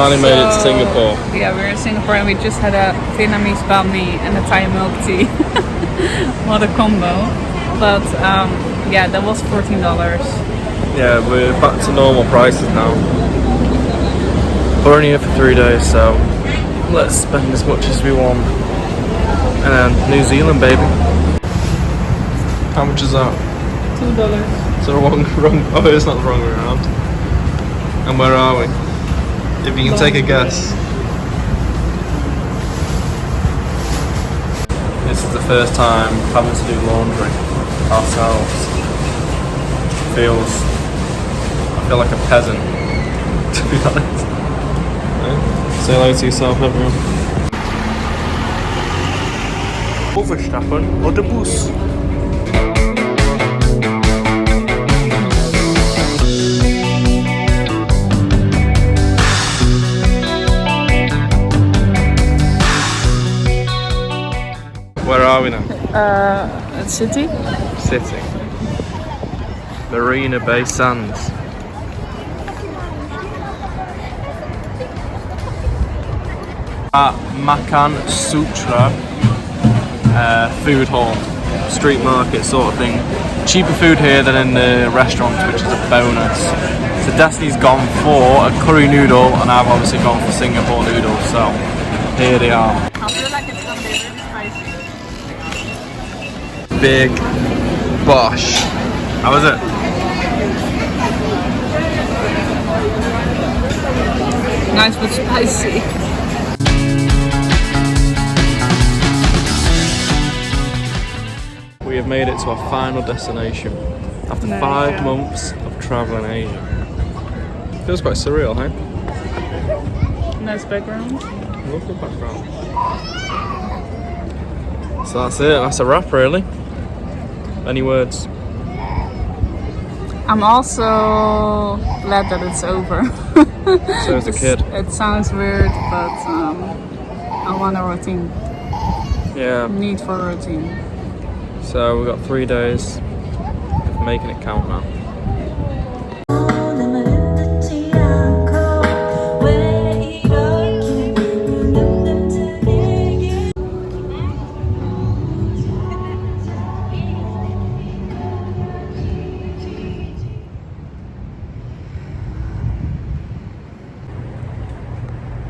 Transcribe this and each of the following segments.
finally made it to Singapore. Yeah, we're in Singapore and we just had a Vietnamese banh mi and a Thai milk tea. What a combo. But yeah, that was $14. Yeah, we're back to normal prices now. We're only here for 3 days, so let's spend as much as we want. And New Zealand, baby. How much is that? $2. So wrong. Oh, it's not the wrong way around. And where are we? If you can take a guess. This is the first time having to do laundry ourselves. I feel like a peasant, to be honest. Yeah. Say hello to yourself, everyone. Overstappen oder Bus? Where are we now? City. City. Marina Bay Sands. At Makan Sutra food hall, street market sort of thing. Cheaper food here than in the restaurants, which is a bonus. So Destiny's gone for a curry noodle, and I've obviously gone for Singapore noodles. So here they are. I feel like it's gonna be really spicy. Big Bosh. How was it? Nice but spicy. We have made it to our final destination after 5 months of travelling Asia. Feels quite surreal, hey? Nice background. Love the background. So that's it, that's a wrap really. Any words? I'm also glad that it's over. So is the kid. It sounds weird, but I want a routine. Yeah. Need for a routine. So we've got 3 days of making it count now.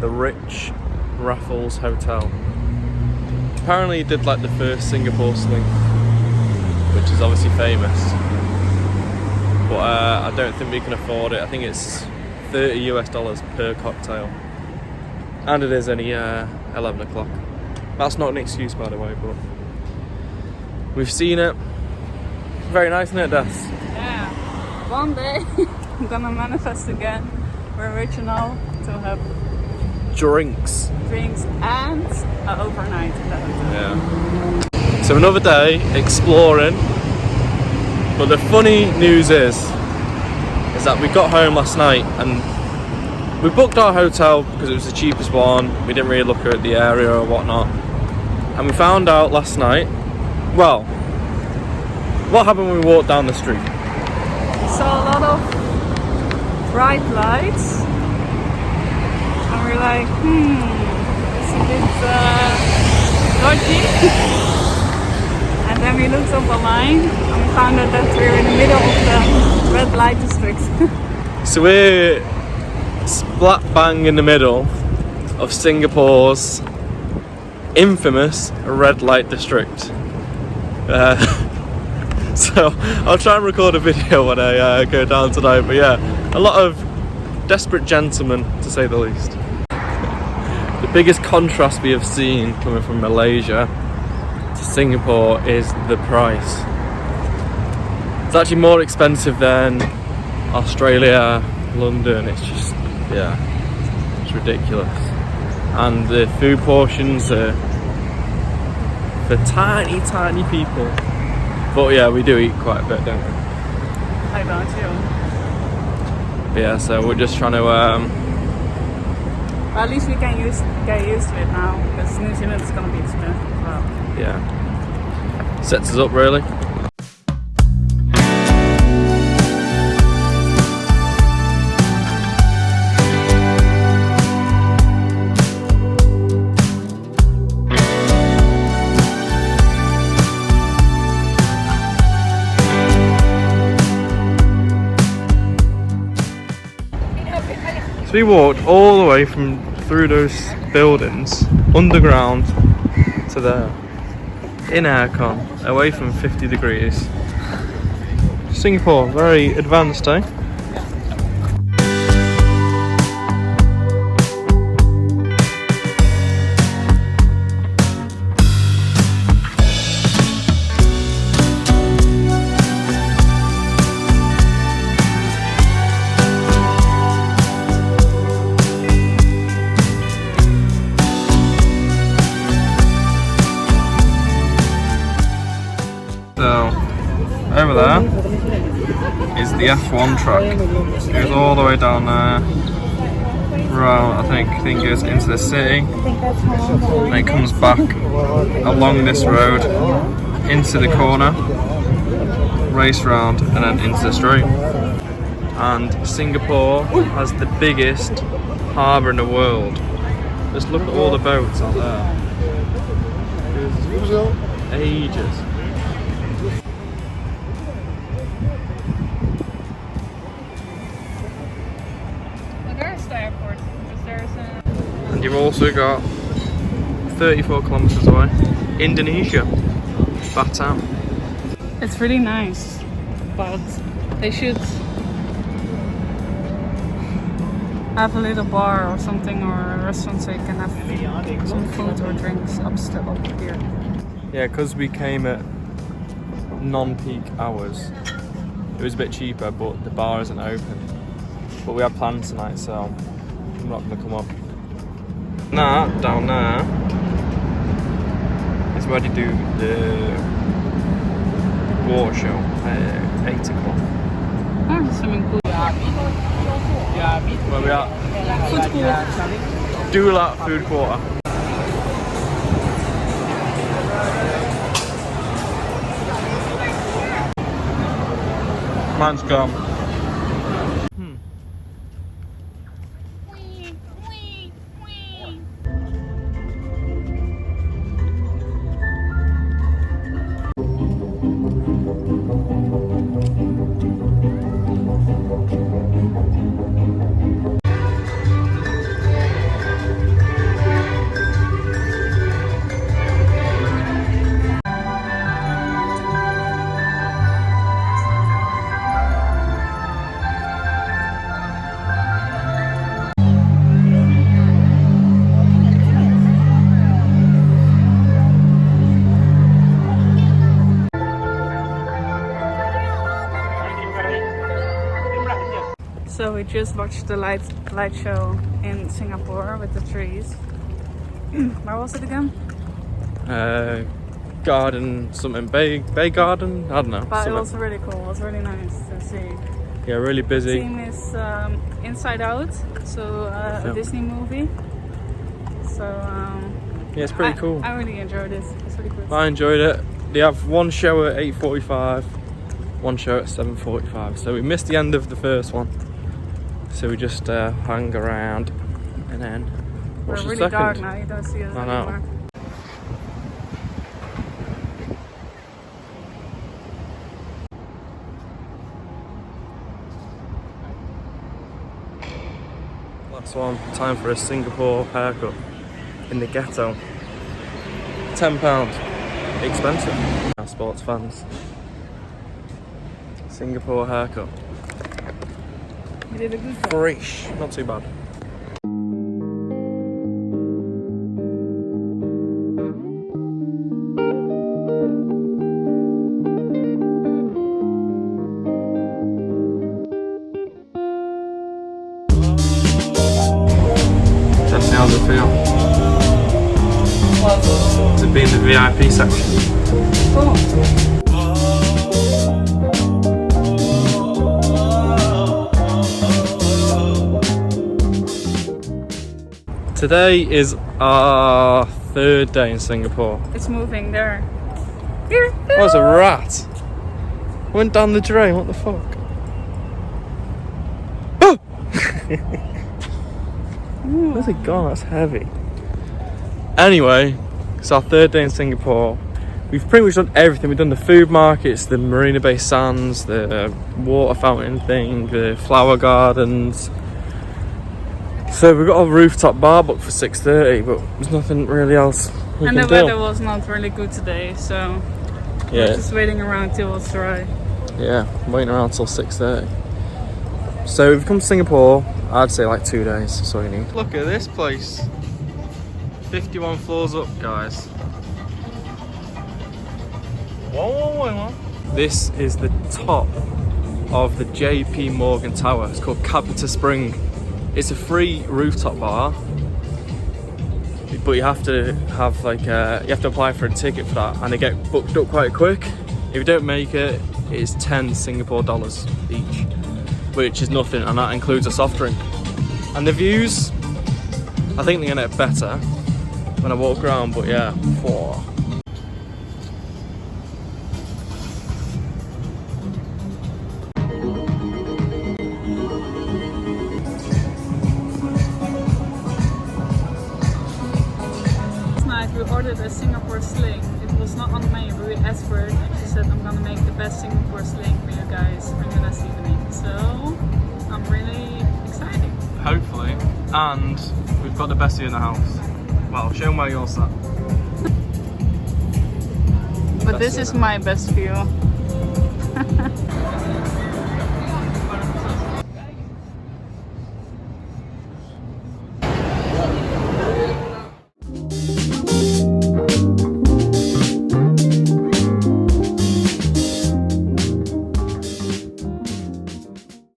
The Rich Raffles Hotel. Apparently he did like the first Singapore sling, which is obviously famous, but I don't think we can afford it. I think it's $30 per cocktail, and it is only 11 o'clock. That's not an excuse, by the way, but we've seen it. Very nice, isn't it, Des? Yeah. One day I'm gonna manifest again. We're rich enough to have Drinks. drinks and an overnight in the hotel. Yeah. So another day exploring, but the funny news is that we got home last night and we booked our hotel because it was the cheapest one. We didn't really look at the area or whatnot, and we found out last night, well, what happened when we walked down the street? Saw a lot of bright lights and we're like, it's a bit dodgy. And then we looked up online and we found out that we're in the middle of the red light district. So we're splat bang in the middle of Singapore's infamous red light district. So I'll try and record a video when I go down tonight, but yeah, a lot of desperate gentlemen, to say the least. The biggest contrast we have seen coming from Malaysia to Singapore is the price. It's actually more expensive than Australia, London. It's just, yeah, it's ridiculous. And the food portions are for tiny people. But yeah, we do eat quite a bit, don't we? I don't you. But yeah, so we're just trying to Well, at least we can get used to it now, because New Zealand is going to be expensive as well. yeah, sets us up really. So we walked all the way through those buildings, underground, to there, in aircon, away from 50 degrees. Singapore, very advanced, eh? So, over there is the F1 track. It goes all the way down there. Right, I think goes into the city. And it comes back along this road into the corner, race round, and then into the straight. And Singapore has the biggest harbour in the world. Just look at all the boats out there. There's ages. And you've also got 34 kilometers away, Indonesia, Batam. It's really nice, but they should have a little bar or something, or a restaurant, so you can have some food or drinks up here. Yeah, because we came at non-peak hours, it was a bit cheaper, but the bar isn't open. But we have plans tonight, so I'm not going to come up. Nah, down there is where they do the water show at 8 o'clock. Oh, swimming pool. Where we at? Food court. Dulat Food Quarter. Man's gone. So we just watched the light show in Singapore with the trees. Where was it again? Garden, something, Bay Garden? I don't know. But something. it was really cool. It was really nice to see. Yeah, really The busy. theme is Inside Out, so a Disney movie. So Yeah, it's pretty cool. I really enjoyed it. It's really good. I enjoyed it. They have one show at 8:45, one show at 7:45. So we missed the end of the first one. So we just hung around and then We're watched the really second. dark now. You don't see us I know. anymore. Last one, time for a Singapore haircut in the ghetto. £10, expensive. Our sports fans. Singapore haircut. You did a good job. Fresh, not too bad. How's it feel? To be in the VIP section? Cool. Today is our third day in Singapore. It's moving there. That was a rat. Went down the drain, what the fuck? Oh! Where's it gone? That's heavy. Anyway, it's our third day in Singapore. We've pretty much done everything. We've done the food markets, the Marina Bay Sands, the water fountain thing, the flower gardens. So we've got a rooftop bar booked for 6:30, but there's nothing really else we And can the do. weather was not really good today, so we're Yeah, just waiting around till it's dry. yeah, I'm waiting around till 6:30. So we've come to Singapore, I'd say like 2 days, that's all you need. Look at this place. 51 floors up, guys. Whoa. This is the top of the JP Morgan Tower. It's called Capita Spring. It's a free rooftop bar, but you have to have like you have to apply for a ticket for that, and they get booked up quite quick. If you don't make it, it's 10 Singapore dollars each, which is nothing, and that includes a soft drink. And the views, I think they're gonna get better when I walk around, but yeah, whoa. We ordered a Singapore sling. It was not on the menu, but we asked for it, and she said, I'm gonna make the best Singapore sling for you guys for the next evening. So I'm really excited. Hopefully, and we've got the best view in the house. Well, show them where you're sat. But this is my best view.